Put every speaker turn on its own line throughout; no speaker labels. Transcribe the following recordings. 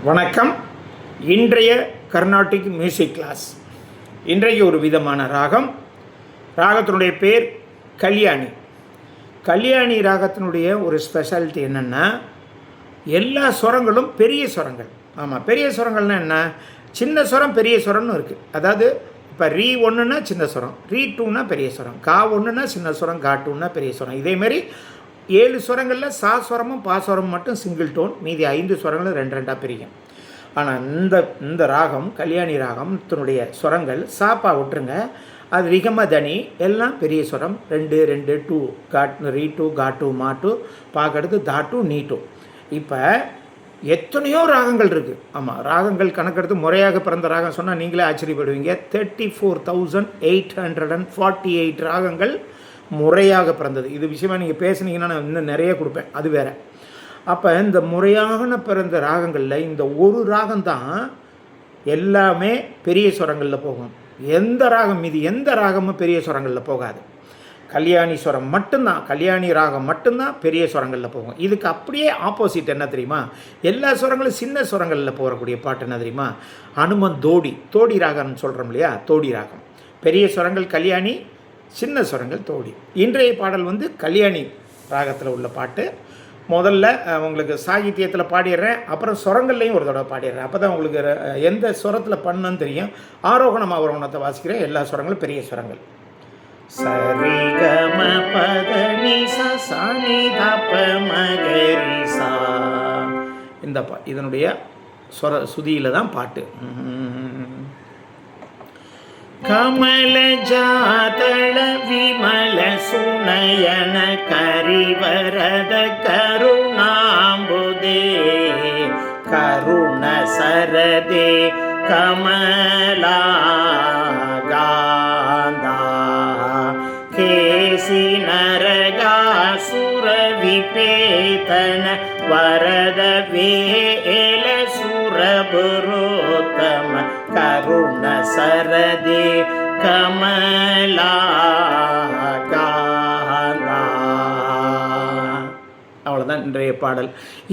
வணக்கம். இன்றைய Carnatic music class. இன்றைக்கு ஒரு விதமான ராகத்தினுடைய பேர் கல்யாணி. கல்யாணி ராகத்தினுடைய ஒரு ஸ்பெஷாலிட்டி என்னென்னா, எல்லா ஸ்வரங்களும் பெரிய ஸ்வரங்கள். ஆமாம், பெரிய ஸ்வரங்கள்னால் என்ன? சின்ன ஸ்வரம் பெரிய ஸ்வரம்னு இருக்குது. அதாவது இப்போ ரீ ஒன்றுனா சின்ன ஸ்வரம், ரீ டூனா பெரிய ஸ்வரம், கா ஒன்றுனா சின்ன ஸ்வரம், கா டூனா பெரிய ஸ்வரம். இதேமாரி 7 ஸ்வரங்களில் சா ஸ்வரமும் பா ஸ்வரமும் மட்டும் சிங்கிள் டோன், மீதி 5 ஸ்வரங்களும் 2 பிரிக்கும். ஆனால் இந்த ராகம் கல்யாணி ராகத்தினுடைய ஸ்வரங்கள் சாப்பா விட்டுருங்க, அது ரிகம தனி எல்லாம் பெரிய ஸ்வரம். 2 2 2 காட் ரீ டூ கா டூ மா டூ, பாக்கடுத்து தா டூ நீ டூ. இப்போ எத்தனையோ ராகங்கள் இருக்குது. ஆமாம், ராகங்கள் கணக்கெடுத்து முறையாக பிறந்த ராகம் சொன்னால் நீங்களே ஆச்சரியப்படுவீங்க. 34,848 ராகங்கள் முறையாக பிறந்தது. இது விஷயமாக நீங்கள் பேசுனீங்கன்னா நான் இன்னும் நிறைய கொடுப்பேன், அது வேறு. அப்போ இந்த முறையான பிறந்த ராகங்களில் இந்த ஒரு ராகம்தான் எல்லாமே பெரிய ஸ்வரங்களில் போகும். எந்த ராகம் மீது எந்த ராகமும் பெரிய ஸ்வரங்களில் போகாது. கல்யாணி ஸ்வரம் மட்டும்தான், கல்யாணி ராகம் மட்டும்தான் பெரிய ஸ்வரங்களில் போகும். இதுக்கு அப்படியே ஆப்போசிட் என்ன தெரியுமா? எல்லா ஸ்வரங்களும் சின்ன ஸ்வரங்களில் போகக்கூடிய பாட்டு என்ன தெரியுமா? அனுமன் தோடி ராகம்னு சொல்கிறோம் இல்லையா? தோடி ராகம். பெரிய ஸ்வரங்கள் கல்யாணி, சின்ன ஸ்வரங்கள் தோடி. இன்றைய பாடல் கல்யாணி ராகத்தில் உள்ள பாட்டு. முதல்ல உங்களுக்கு சாகித்யத்தில் பாடிடுறேன், அப்புறம் ஸ்வரங்கள்லையும் ஒரு தடவை பாடிடுறேன். அப்போ தான் உங்களுக்கு எந்த ஸ்வரத்தில் பண்ணணும்னு தெரியும். ஆரோகணம் அவரோகணத்தை வாசிக்கிறேன். எல்லா ஸ்வரங்களும் பெரிய ஸ்வரங்கள். சரி கம பத நி ச ச நி த ப ம க ரி சா. இந்த இதனுடைய சுதியில் தான் பாட்டு. கமல ஜாதள விமல சுனயன கரிவரத கருணாம்புதே கருண சரதே கமலா காந்தா கேசி நரகாசுர விபேதன வரத வேல சுரபுரோத்தம கருண சரதே கமலா காந்தா. அவ்வளோதான் இன்றைய பாடல்.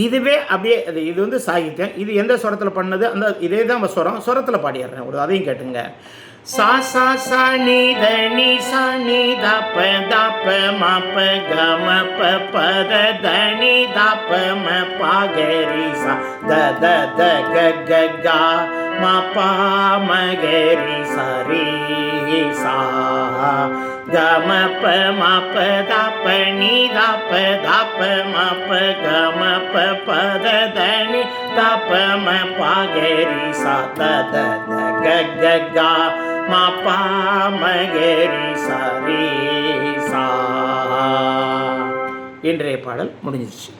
இதுவே அப்படியே இது சாகித்யம். இது எந்த ஸ்வரத்தில் பண்ணது? அந்த இதே தான் ஸ்வரத்தில் பாடிடுறேன். ஒரு அதையும் கேட்டுங்க. சா சா சா நி த நி சா நி த ப த ப ம ப க ம ப ப த த நி த ப ம ப க ரி சா த த த க க க ம ப ம க ரி சா ரி சா க ம ப ம ப த ப நி த ப த ப ம ப க ம ப ப த த நி த ப ம ப க ரி சா த த த க க க ம ப ம க ரி சா ரி சா. இன்றைய பாடல் முடிஞ்சிச்சு.